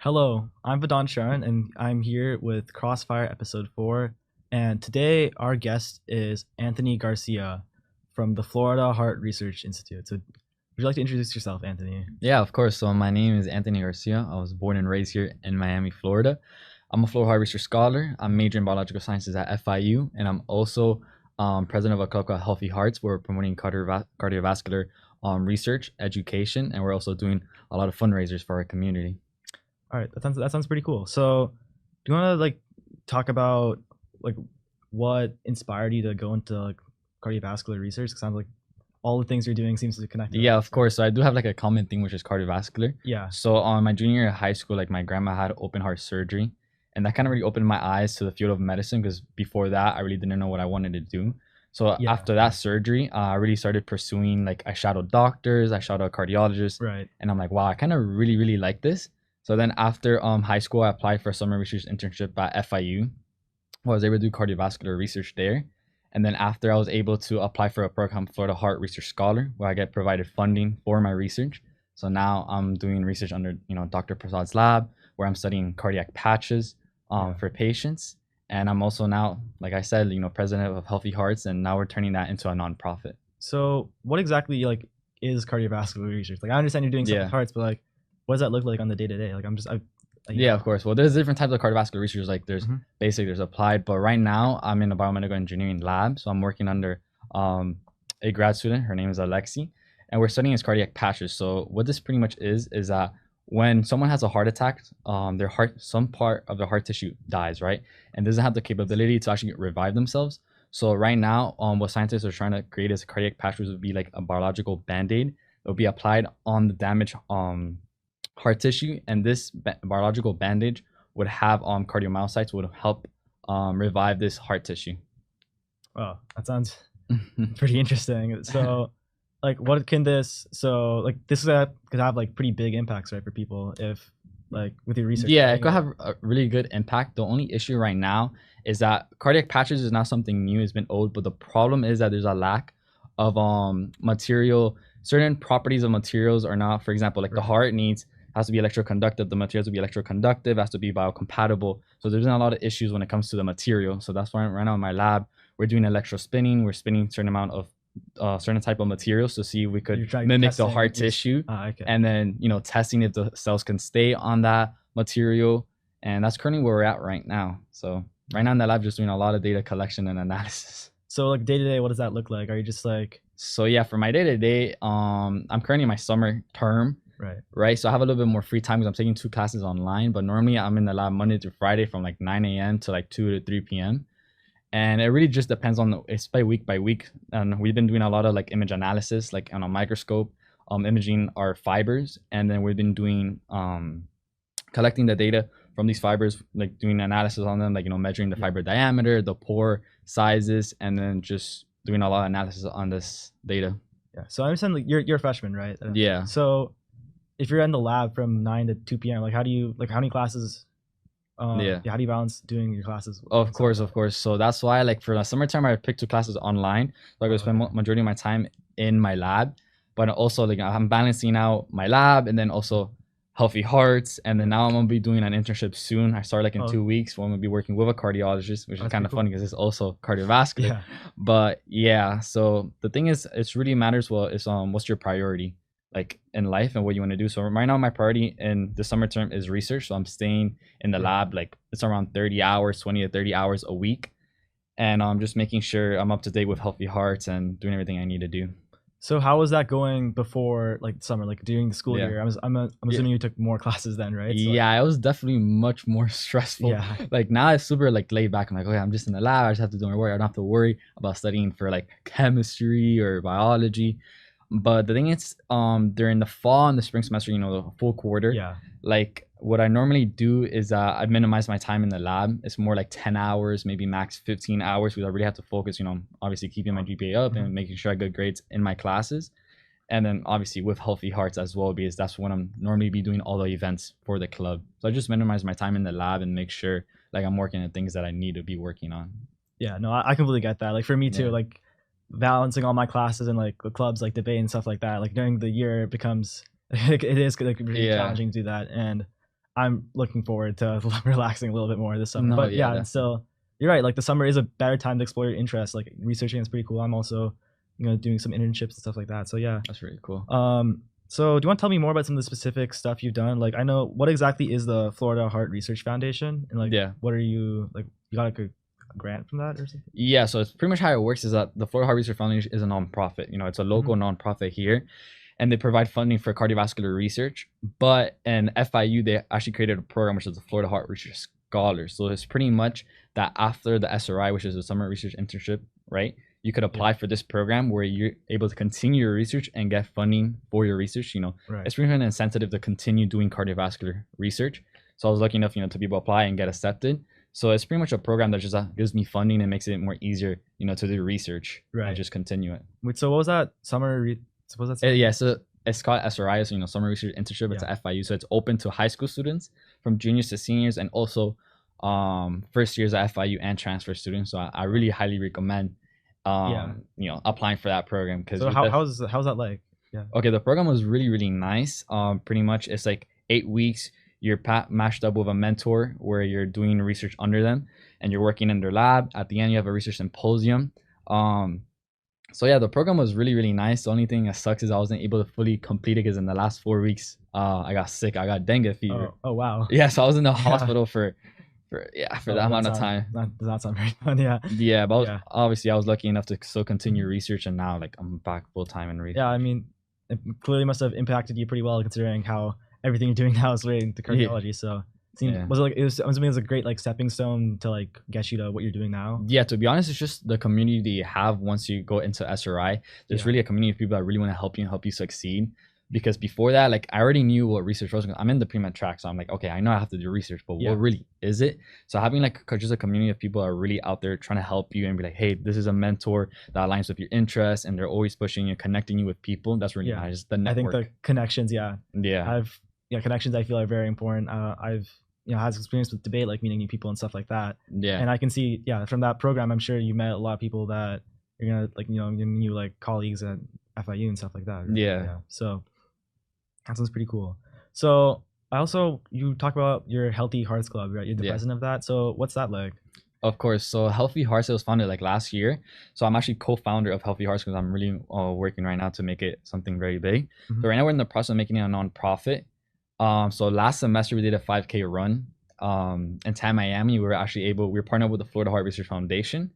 Hello, I'm Vedant Sharan, and I'm here with Crossfire Episode 4. And today, our guest is Anthony Garcia from the Florida Heart Research Institute. So, would you like to introduce yourself, Anthony? Yeah, of course. So my name is Anthony Garcia. I was born and raised here in Miami, Florida. I'm a Florida Heart Research Scholar. I'm majoring in biological sciences at FIU, and I'm also president of a club called Healthy Hearts. We're promoting cardiovascular research, education, and we're also doing a lot of fundraisers for our community. All right, that sounds pretty cool. So, do you want to talk about like what inspired you to go into cardiovascular research? 'Cause it sounds like all the things you're doing seems to connect to Yeah, that. of course. So I do have like a common thing, which is cardiovascular. Yeah, So on my junior year of high school, like my grandma had open heart surgery, and that kind of really opened my eyes to the field of medicine because before that, I really didn't know what I wanted to do. So yeah, after that surgery, I really started pursuing like I shadowed doctors, I shadowed cardiologists, right. and I'm like, wow, I kind of really like this. So then after high school, I applied for a summer research internship at FIU. I was able to do cardiovascular research there. And then after I was able to apply for a program, Florida Heart Research Scholar, where I get provided funding for my research. So now I'm doing research under, Dr. Prasad's lab, where I'm studying cardiac patches Yeah. for patients. And I'm also now, like I said, president of Healthy Hearts, and now we're turning that into a nonprofit. So, what exactly is cardiovascular research? Like, I understand you're doing stuff with Yeah. hearts, but what does that look like on the day to day? Yeah, of course. Well, there's different types of cardiovascular research. Like there's Mhm. basic, there's applied. But right now, I'm in a biomedical engineering lab, so I'm working under a grad student. Her name is Alexi, and we're studying his cardiac patches. So what this pretty much is that when someone has a heart attack, their heart, some part of their heart tissue dies, right, and doesn't have the capability to actually revive themselves. So right now, what scientists are trying to create is a cardiac patch, which would be like a biological band-aid. It will be applied on the damaged heart tissue, and this biological bandage would have cardiomyocytes would help revive this heart tissue. Wow, that sounds pretty interesting. So, what can this? So, this could have pretty big impacts, right, for people if with your research. Yeah, it could have a really good impact. The only issue right now is that cardiac patches is not something new, it's been old, but the problem is that there's a lack of material. Certain properties of materials are not, for example, like the Right. heart needs has to be electroconductive, the materials to be electroconductive, has to be biocompatible. So there's been a lot of issues when it comes to the material. So that's why right now in my lab we're doing electrospinning. We're spinning certain amount of certain type of materials to see if we You're could trying mimic the testing heart each- tissue, Okay. and then testing if the cells can stay on that material. And that's currently where we're at right now. So right now in the lab, just doing a lot of data collection and analysis. So, day to day, what does that look like? Are you just So yeah, for my day to day, I'm currently in my summer term, right? right? So I have a little bit more free time because I'm taking 2 classes online. But normally I'm in the lab Monday through Friday from like 9 a.m. to like 2 to 3 p.m. And it really just depends on it's by week. And we've been doing a lot of like image analysis, like on a microscope, imaging our fibers, and then we've been doing collecting the data from these fibers, like doing analysis on them, like measuring the Yeah. fiber diameter, the pore sizes, and then just doing a lot of analysis on this data. Yeah. So I understand you're a freshman, right? Yeah. So, if you're in the lab from 9 to 2 p.m., how do you how many classes? Yeah. How do you balance doing your classes? Of course. So that's why, like, for the summertime, I picked 2 classes online. So I could spend majority of my time in my lab, but also like I'm balancing out my lab and then also Healthy Hearts, and then now I'm gonna be doing an internship soon. I start like in 2 weeks where I'm gonna be working with a cardiologist, which is That's kind of pretty funny because it's also cardiovascular. Yeah. But yeah, so the thing is, it's really matters what's your priority like in life and what you want to do. So right now my priority in the summer term is research. So I'm staying in the lab, like it's around 30 hours, 20 to 30 hours a week. And I'm just making sure I'm up to date with Healthy Hearts and doing everything I need to do. So how was that going before summer, during the school Yeah. year? I'm assuming you took more classes then, right? So, Yeah, it was definitely much more stressful. Yeah. Like now it's super like laid back. I'm like, okay, I'm just in the lab. I just have to do my work. I don't have to worry about studying for like chemistry or biology. But the thing is, during the fall and the spring semester, the full quarter, Yeah. like what I normally do is I minimize my time in the lab. It's more like 10 hours, maybe max 15 hours, because I really have to focus, obviously keeping my GPA up and making sure I get grades in my classes. And then obviously with Healthy Hearts as well, because that's when I'm normally be doing all the events for the club. So I just minimize my time in the lab and make sure like I'm working on things that I need to be working on. Yeah, no, I completely get that. Like for me too, Yeah. like balancing all my classes and the clubs, like debate and stuff like that. Like during the year, it becomes it is really Yeah. challenging to do that. And I'm looking forward to relaxing a little bit more this summer. No, But yeah, yeah, and still, you're right. Like the summer is a better time to explore your interests. Like researching is pretty cool. I'm also, doing some internships and stuff like that. So yeah. that's really cool. So do you want to tell me more about some of the specific stuff you've done? Like I know what exactly is the Florida Heart Research Foundation, and like Yeah. what are you like? You got like a grant from that or something? Yeah, so it's pretty much how it works is that the Florida Heart Research Foundation is a nonprofit. It's a local nonprofit here, and they provide funding for cardiovascular research. But in FIU, they actually created a program which is the Florida Heart Research Scholars. So it's pretty much that after the SRI, which is a summer research internship, right? You could apply for this program where you're able to continue your research and get funding for your research. Right. It's really an incentive to continue doing cardiovascular research. So I was lucky enough, to be able to apply and get accepted. So it's pretty much a program that just gives me funding and makes it more easier, to do research Right. and just continue it. Wait, so what was that summer? What was that? Yeah, so it's called SRI, so summer research internship. It's at FIU, so it's open to high school students from juniors to seniors, and also first years at FIU and transfer students. So I really highly recommend applying for that program. Because So how's that like? Yeah. Okay, the program was really, really nice. Pretty much it's like 8 weeks. You're matched up with a mentor where you're doing research under them and you're working in their lab. At the end, you have a research symposium. So yeah, the program was really, really nice. The only thing that sucks is I wasn't able to fully complete it because in the last 4 weeks, I got sick. I got dengue fever. Oh wow. Yeah, so I was in the hospital for that amount of time. That does not sound very fun. Yeah. Yeah, but obviously I was lucky enough to still continue research, and now like I'm back full time in research. Yeah, I mean, it clearly must have impacted you pretty well considering how everything you're doing now is related to cardiology. So was it like I'm assuming it was a great like stepping stone to like get you to what you're doing now? Yeah, to be honest, it's just the community you have once you go into SRI. There's really a community of people that really want to help you and help you succeed. Because before that, like I already knew what research was. I'm in the pre-med track, so I'm like, okay, I know I have to do research, but what really is it? So having like just a community of people that are really out there trying to help you and be like, hey, this is a mentor that aligns with your interests, and they're always pushing you, connecting you with people. That's really nice. The network. I think the connections, connections I feel are very important. I've had experience with debate, like meeting new people and stuff like that. Yeah. And I can see, from that program, I'm sure you met a lot of people that you're gonna like, new like colleagues at FIU and stuff like that. Right? Yeah. So that sounds pretty cool. So you talk about your Healthy Hearts Club, right? You're the president of that. So what's that like? Of course. So Healthy Hearts, it was founded like last year. So I'm actually co-founder of Healthy Hearts because I'm really working right now to make it something very big. So right now we're in the process of making it a nonprofit. So last semester we did a 5K run in Miami. We were partnered with the Florida Heart Research Foundation,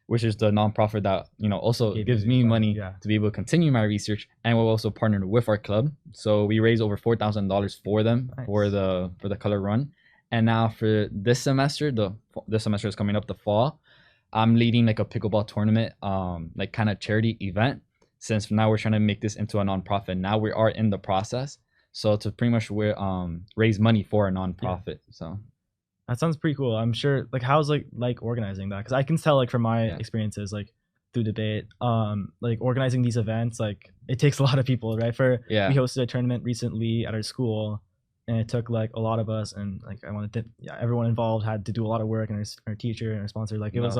which is the nonprofit that also gives me money to be able to continue my research, and we're also partnered with our club. So we raised over $4,000 for them for the color run. And now for this semester, this semester is coming up, the fall, I'm leading like a pickleball tournament, like kind of charity event. Since now we're trying to make this into a nonprofit. Now we are in the process, so to pretty much raise money for a nonprofit. So that sounds pretty cool. I'm sure. Like, how's like organizing that? Because I can tell, like, from my experiences, like through debate, like organizing these events, like it takes a lot of people, right? We hosted a tournament recently at our school, and it took like a lot of us, and like everyone involved had to do a lot of work, and our teacher and our sponsor, like it was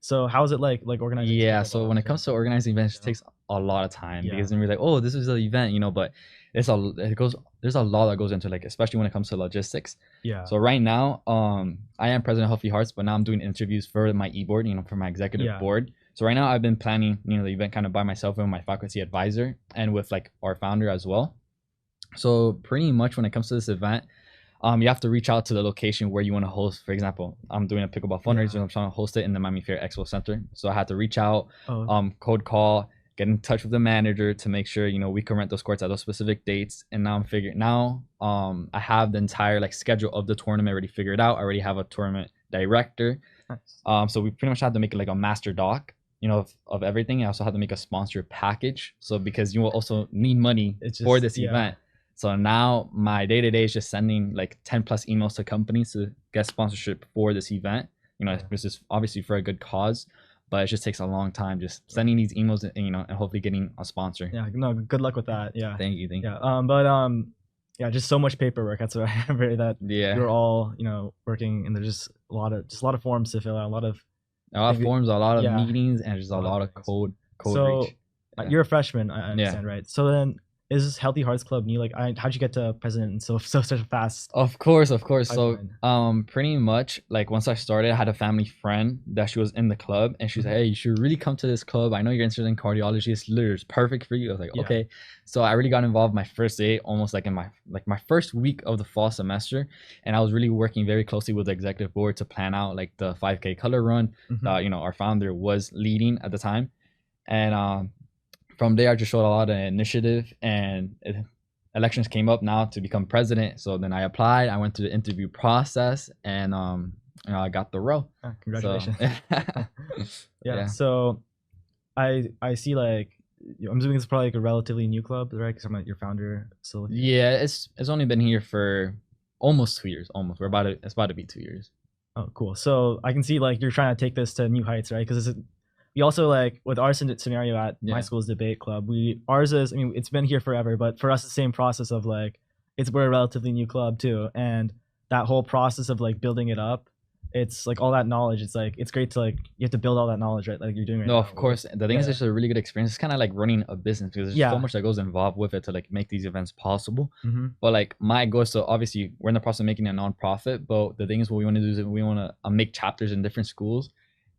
So how is it like organizing? Yeah, so when it comes to organizing events, it takes a lot of time because then we're like, oh, this is the event, but there's a lot that goes into, like, especially when it comes to logistics. Yeah. So right now, I am president of Healthy Hearts, but now I'm doing interviews for my e-board, for my executive board. So right now I've been planning, the event kind of by myself and my faculty advisor and with like our founder as well. So pretty much when it comes to this event, you have to reach out to the location where you want to host. For example, I'm doing a pickleball fundraiser. I'm trying to host it in the Miami Fair Expo Center. So I had to reach out, cold call, get in touch with the manager to make sure, we can rent those courts at those specific dates. And now I have the entire like schedule of the tournament already figured out. I already have a tournament director. Nice. So we pretty much had to make like a master doc, of everything. I also had to make a sponsor package. So because you will also need money for this event. So now my day-to-day is just sending like 10 plus emails to companies to get sponsorship for this event. This is obviously for a good cause, but it just takes a long time just sending these emails and, and hopefully getting a sponsor. Yeah, no, good luck with that. Yeah. Thank you. Yeah, just so much paperwork. That's what I remember that you're all, working, and there's just a lot of forms to fill out, a lot of forms, a lot of meetings, and just a lot of code so reach. You're a freshman, I understand, right? So then is Healthy Hearts Club new? Like, how'd you get to president in such a fast Of course, of course. So, pipeline? pretty much like once I started, I had a family friend that she was in the club, and she's like, Mhm. "Hey, you should really come to this club. I know you're interested in cardiology. It's literally it's perfect for you." I was like, Yeah. "Okay." So I really got involved my first day, almost like in my first week of the fall semester, and I was really working very closely with the executive board to plan out like the 5K color run Hmm. that our founder was leading at the time, and from there, I just showed a lot of initiative, and elections came up now to become president. So then I applied. I went through the interview process, and I got the role. So Congratulations. Yeah. yeah, So I see like I'm assuming it's probably like a relatively new club, right? Because I'm like your founder still with you. yeah. It's only been here for almost 2 years. Almost. It's about to be 2 years. Oh, cool. So I can see like you're trying to take this to new heights, right? Because we also like with our scenario at my Yeah. school's debate club. Ours is, I mean, it's been here forever, but for us, the same process of like we're a relatively new club too, and that whole process of like building it up, it's like all that knowledge. It's like it's great to like you have to build all that knowledge, right? Like you're doing right No, now. of course. The thing is, Yeah, it's a really good experience. It's kind of like running a business because there's so yeah. much that goes involved with it to like make these events possible. Mm-hmm. But like my goal is, so obviously we're in the process of making a nonprofit, but the thing is, what we want to do is we want to make chapters in different schools,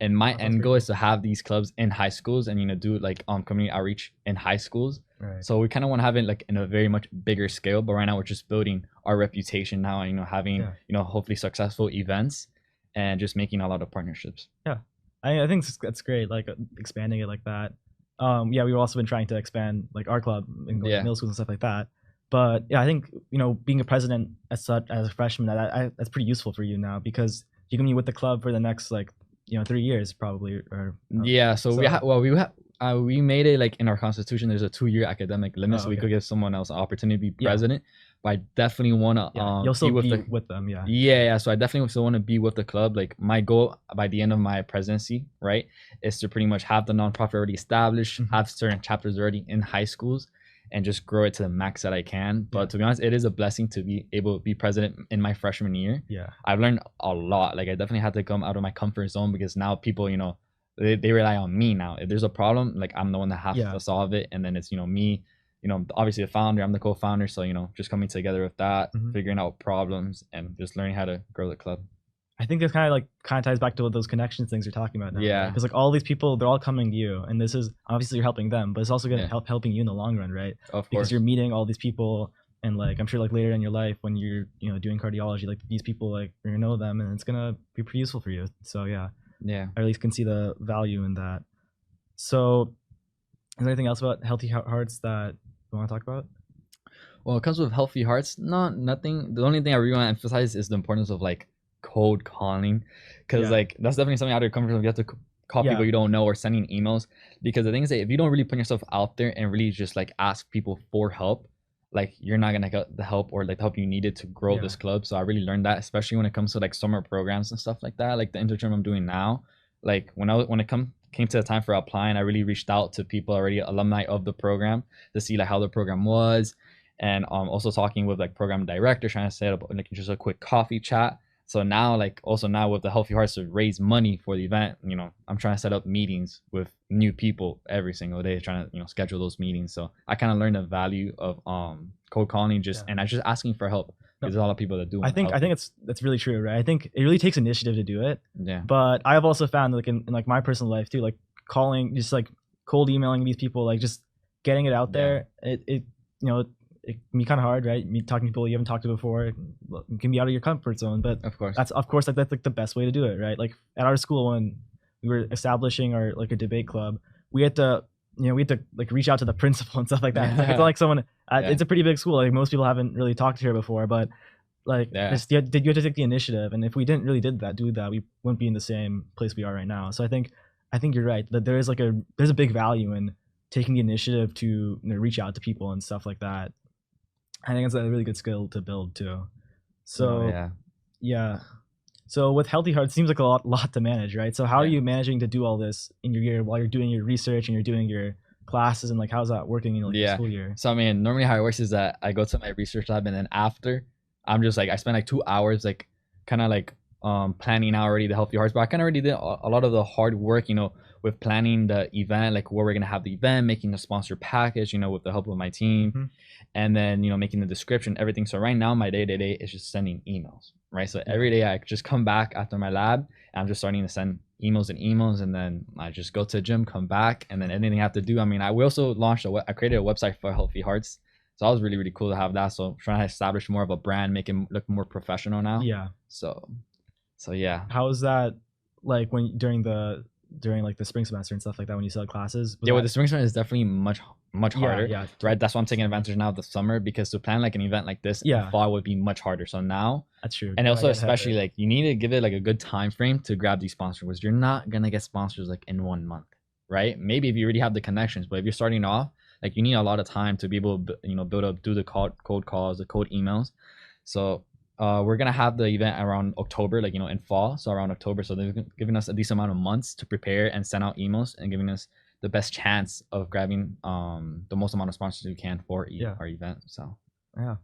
and my That sounds end pretty goal cool. is to have these clubs in high schools and do like community outreach in high schools. Right. So we kind of want to have it like in a very much bigger scale, but right now we're just building our reputation now, and having Yeah. hopefully successful events and just making a lot of partnerships. Yeah. I think that's great. Like expanding it like that. Yeah, we've also been trying to expand like our club and going to Yeah. middle schools and stuff like that. But yeah, I think being a president as a freshman, that's pretty useful for you now because you're gonna be with the club for the next like 3 years probably or Yeah, so so. we made it like in our constitution. There's a 2 year academic limit, Oh, so we okay. could give someone else an opportunity to be Yeah, president. But I definitely want to yeah, you'll be still with be the with them. Yeah. yeah. So I definitely still want to be with the club. Like my goal by the end of my presidency, right, is to pretty much have the nonprofit already established, Mhm. have certain chapters already in high schools, and just grow it to the max that I can. But Yeah. to be honest, it is a blessing to be able to be president in my freshman year. Yeah. I've learned a lot. Like I definitely had to come out of my comfort zone because now people, they rely on me now. If there's a problem, like I'm the one that has Yeah. to solve it, and then it's me, obviously the founder, I'm the co-founder, so just coming together with that, Mhm. figuring out problems, and just learning how to grow the club. I think it kind of ties back to what those connections things you're talking about now, right? Yeah, Because like all these people, they're all coming to you, and this is obviously you're helping them, but it's also gonna yeah, helping you in the long run, right? of Because you're course, meeting all these people, and like I'm sure like later in your life when you're doing cardiology, like these people like you're gonna know them, and it's gonna be pretty useful for you. So yeah, yeah. I at least can see the value in that. So is there anything else about Healthy Hearts that you want to talk about? Well, it comes with healthy hearts. No, nothing. The only thing I really want to emphasize is the importance of like cold calling, because Yeah, like that's definitely something out of your comfort zone. You have to call yeah, people you don't know or sending emails, because the thing is that if you don't really put yourself out there and really just like ask people for help, like you're not gonna get the help or like the help you needed to grow yeah. this club. So I really learned that, especially when it comes to like summer programs and stuff like that, like the internship I'm doing now. Like when it came to the time for applying, I really reached out to people already alumni of the program to see like how the program was, and also talking with like program director, trying to set up like just a quick coffee chat. So now, like also now with the Healthy Hearts to raise money for the event, I'm trying to set up meetings with new people every single day, trying to schedule those meetings. So I kind of learned the value of cold calling, Yeah. and I just asking for help, No, because there's a lot of people that do I want to think help you. that's really true, right? I think it really takes initiative to do it. Yeah, But I've also found like in like my personal life too, like calling, just like cold emailing these people, like just getting it out yeah, there. It can be kind of hard, right? Me talking to people you haven't talked to before, it can be out of your comfort zone. But of course. that's of course that's like the best way to do it, right? Like at our school when we were establishing our like a debate club, we had to like reach out to the principal and stuff like that. Like it's not like someone. Yeah, It's a pretty big school. Like most people haven't really talked to her before, but like yeah, you had to take the initiative, and if we didn't really do that, we wouldn't be in the same place we are right now. So I think you're right that there's a big value in taking the initiative to reach out to people and stuff like that. I think it's a really good skill to build too. no, So yeah, yeah. So with Healthy Heart, it seems like a lot to manage, right? So how are yeah. you managing to do all this in your year while you're doing your research and you're doing your classes, and like how's that working in like your Yeah. school year? So I mean, normally how it works is that I go to my research lab, and then after, I'm just like I spend like 2 hours like kind of like planning out already the Healthy Hearts, but I kind of already did a lot of the hard work, with planning the event, like where we're gonna have the event, making the sponsor package, with the help of my team, Mhm. and then making the description, everything. So right now my day to day is just sending emails, right? So every day I just come back after my lab and I'm just starting to send emails and emails, and then I just go to the gym, come back, and then anything I have to do. I mean, we also launched I created a website for Healthy Hearts, so that was really really cool to have that. So I'm trying to establish more of a brand, make it look more professional now. Yeah. So yeah. How is that like when during like the spring semester and stuff like that when you still had classes? Yeah, with the spring semester is definitely much harder. Yeah. Right. That's why I'm taking advantage now of the summer, because to plan like an event like this in Yeah. the fall would be much harder. So now, That's true. and also I get especially it. like you need to give it like a good time frame to grab these sponsors, because you're not gonna get sponsors like in 1 month, right? Maybe if you already have the connections, but if you're starting off, like you need a lot of time to be able to build up, do the cold calls, the cold emails. So we're gonna have the event around October, like in fall, so around October. So they're giving us a decent amount of months to prepare and send out emails, and giving us the best chance of grabbing the most amount of sponsors we can for our event. So Yeah.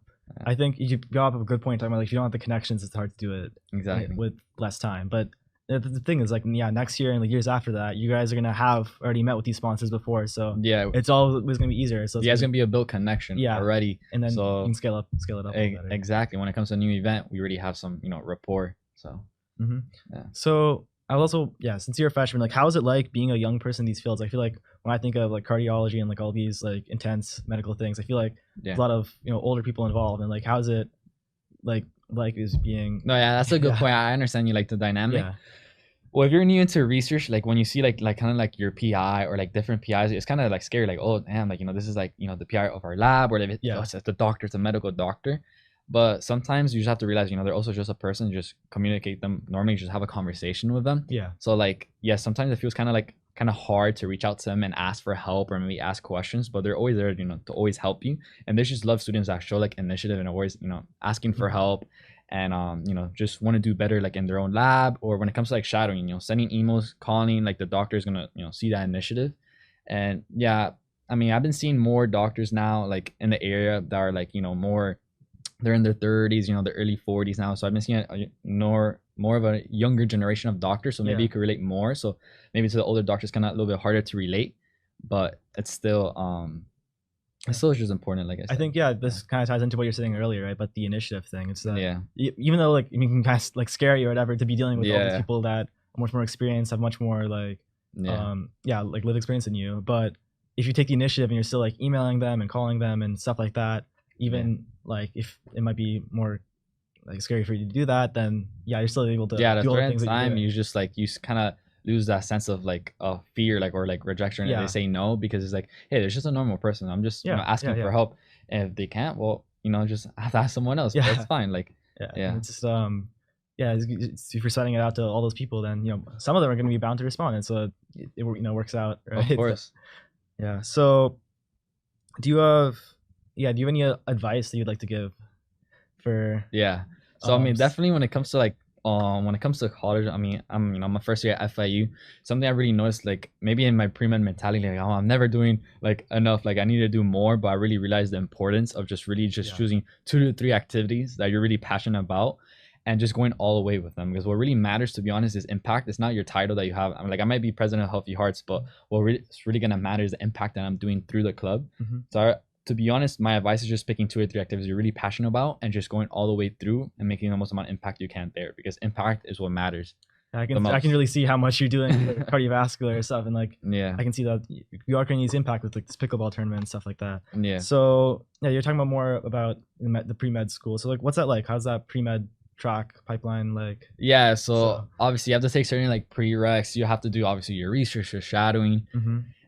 I think you brought up a good point talking about like if you don't have the connections, it's hard to do it exactly. with less time. But the thing is like next year and the years after that, you guys are gonna have already met with these sponsors before, so Yeah, it's always gonna be easier. So it's gonna be a built connection already, and then so you can scale it up better. exactly. When it comes to a new event, we already have some rapport. So yeah. So I also since you're a freshman, like how is it like being a young person in these fields? I feel like when I think of like cardiology and like all these like intense medical things, I feel like there's a lot of older people involved, and like how's it like is being that's a good point. I understand you like the dynamic. Yeah. Well, if you're new into research, like when you see like kind of like your PI or like different PIs, it's kind of like scary. Like, oh damn, like this is like the PI of our lab, or like it's the doctor, it's a medical doctor. But sometimes you just have to realize, they're also just a person. Just communicate them normally, just have a conversation with them. Yeah. So like, sometimes it feels kind of hard to reach out to them and ask for help, or maybe ask questions, but they're always there, to always help you. And they just love students that show like initiative and always, asking for help, and just want to do better like in their own lab, or when it comes to like shadowing, sending emails, calling, like the doctor is gonna see that initiative. And I mean, I've been seeing more doctors now like in the area that are like more, they're in their 30s, the early 40s now. So I've been seeing more of a younger generation of doctors, so maybe you could relate more. So maybe to the older doctors kind of a little bit harder to relate, but it's still just important, like I said. I think this kind of ties into what you're saying earlier, right? But the initiative thing, it's that even though like you can kind of like scare you or whatever to be dealing with all these people that are much more experienced, have much more like like lived experience than you, but if you take the initiative and you're still like emailing them and calling them and stuff like that, even like if it might be more like scary for you to do that, then you're still able to do all the things time you just like you kind of lose that sense of like fear, like, or like rejection if they say no, because it's like, hey, there's just a normal person, I'm just asking for help, and if they can't, well, just have to ask someone else. That's fine. Like it's just if you're sending it out to all those people, then some of them are going to be bound to respond, and so it works out, right? Of course. So do you have any advice that you'd like to give for so I mean, definitely when it comes to like when it comes to college, I mean, I'm a first year at FIU. Something I really noticed, like maybe in my pre-med mentality, like, oh, I'm never doing like enough, like I need to do more, but I really realized the importance of just really choosing 2 to 3 activities that you're really passionate about, and just going all the way with them. Because what really matters, to be honest, is impact. It's not your title that you have. I'm like, I might be president of Healthy Hearts, but what's really gonna matter is the impact that I'm doing through the club. So to be honest, my advice is just picking 2 or 3 activities you're really passionate about, and just going all the way through and making the most amount of impact you can there, because impact is what matters. I can really see how much you're doing with cardiovascular stuff, and like I can see that you are creating these impact with like this pickleball tournament and stuff like that. So you're talking about more about the pre-med school. So like, what's that like? How's that pre-med track pipeline like? So obviously you have to take certain like prereqs. You have to do obviously your research, your shadowing,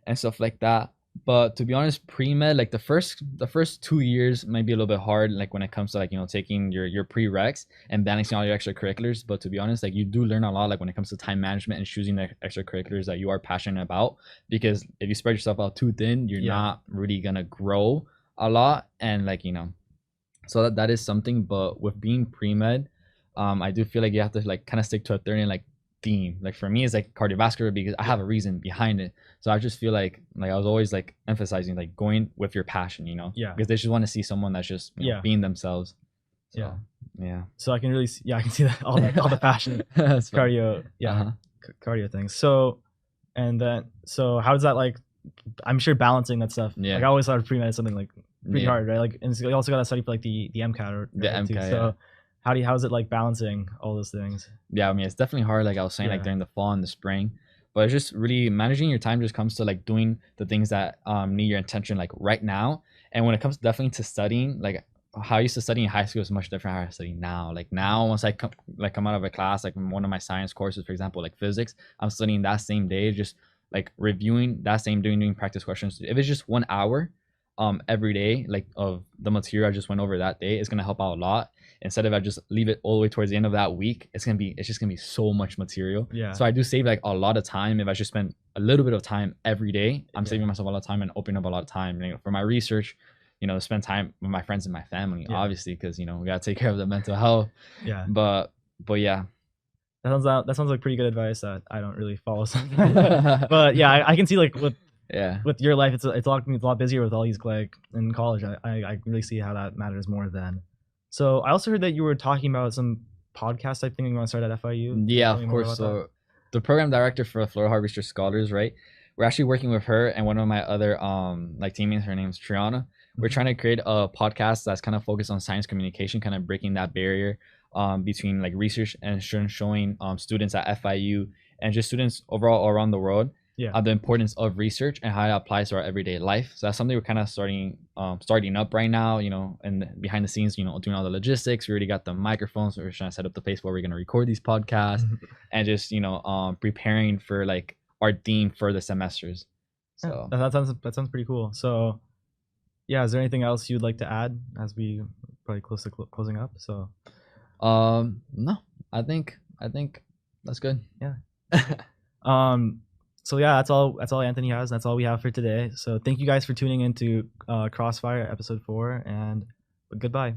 and stuff like that. But to be honest, pre-med, like the first 2 years might be a little bit hard, like when it comes to like taking your prereqs and balancing all your extracurriculars. But to be honest, like you do learn a lot, like when it comes to time management and choosing the extracurriculars that you are passionate about. Because if you spread yourself out too thin, you're not really gonna grow a lot. And like so that is something. But with being pre-med, I do feel like you have to like kind of stick to a certain like theme. Like for me, it's like cardiovascular, because I have a reason behind it. So I just feel like I was always like emphasizing like going with your passion, because they just want to see someone that's just being themselves. So, Yeah. So I can really see, I can see that all the passion That's funny. cardio, Uh-huh. cardio things. So, and then, so how does that like, I'm sure balancing that stuff. Yeah. Like I always thought pre-med is something like pretty Yeah. hard, right? Like, and you also got to study for like the MCAT or The right, too. MCAT, So yeah. how's it like balancing all those things? Yeah, I mean, it's definitely hard, like I was saying, like Yeah. during the fall and the spring. But it's just really managing your time just comes to like doing the things that need your attention like right now. And when it comes definitely to studying, like how I used to study in high school is much different how I study now. Like now, once I come out of a class, like in one of my science courses, for example, like physics, I'm studying that same day, just like reviewing that same doing practice questions. If it's just 1 hour every day, like of the material I just went over that day, it's gonna help out a lot. Instead of I just leave it all the way towards the end of that week, it's just gonna be so much material. Yeah. So I do save like a lot of time if I just spend a little bit of time every day. I'm Yeah. saving myself a lot of time and opening up a lot of time, you know, for my research. You know, spend time with my friends and my family, Yeah. obviously, because you know we gotta take care of the mental health. Yeah. But yeah. That sounds like pretty good advice that I don't really follow. But yeah, I can see like with your life, it's a lot busier with all these like in college. I really see how that matters more then. So I also heard that you were talking about some podcast type thing you want to start at FIU. Yeah, of course. So the program director for Florida Heart Research Scholars, right? We're actually working with her and one of my other like teammates. Her name's Triana. We're trying to create a podcast that's kind of focused on science communication, kind of breaking that barrier between like research and showing students at FIU and just students overall all around the world the importance of research and how it applies to our everyday life. So that's something we're kind of starting up right now, you know, and behind the scenes, you know, doing all the logistics. We already got the microphones, so we're trying to set up the place where we're going to record these podcasts and just, you know, preparing for like our theme for the semesters. So that sounds pretty cool. So yeah, is there anything else you'd like to add as we probably close to closing up? So no, I think that's good. Yeah. So yeah, that's all Anthony has. That's all we have for today. So thank you guys for tuning into Crossfire episode 4, and goodbye.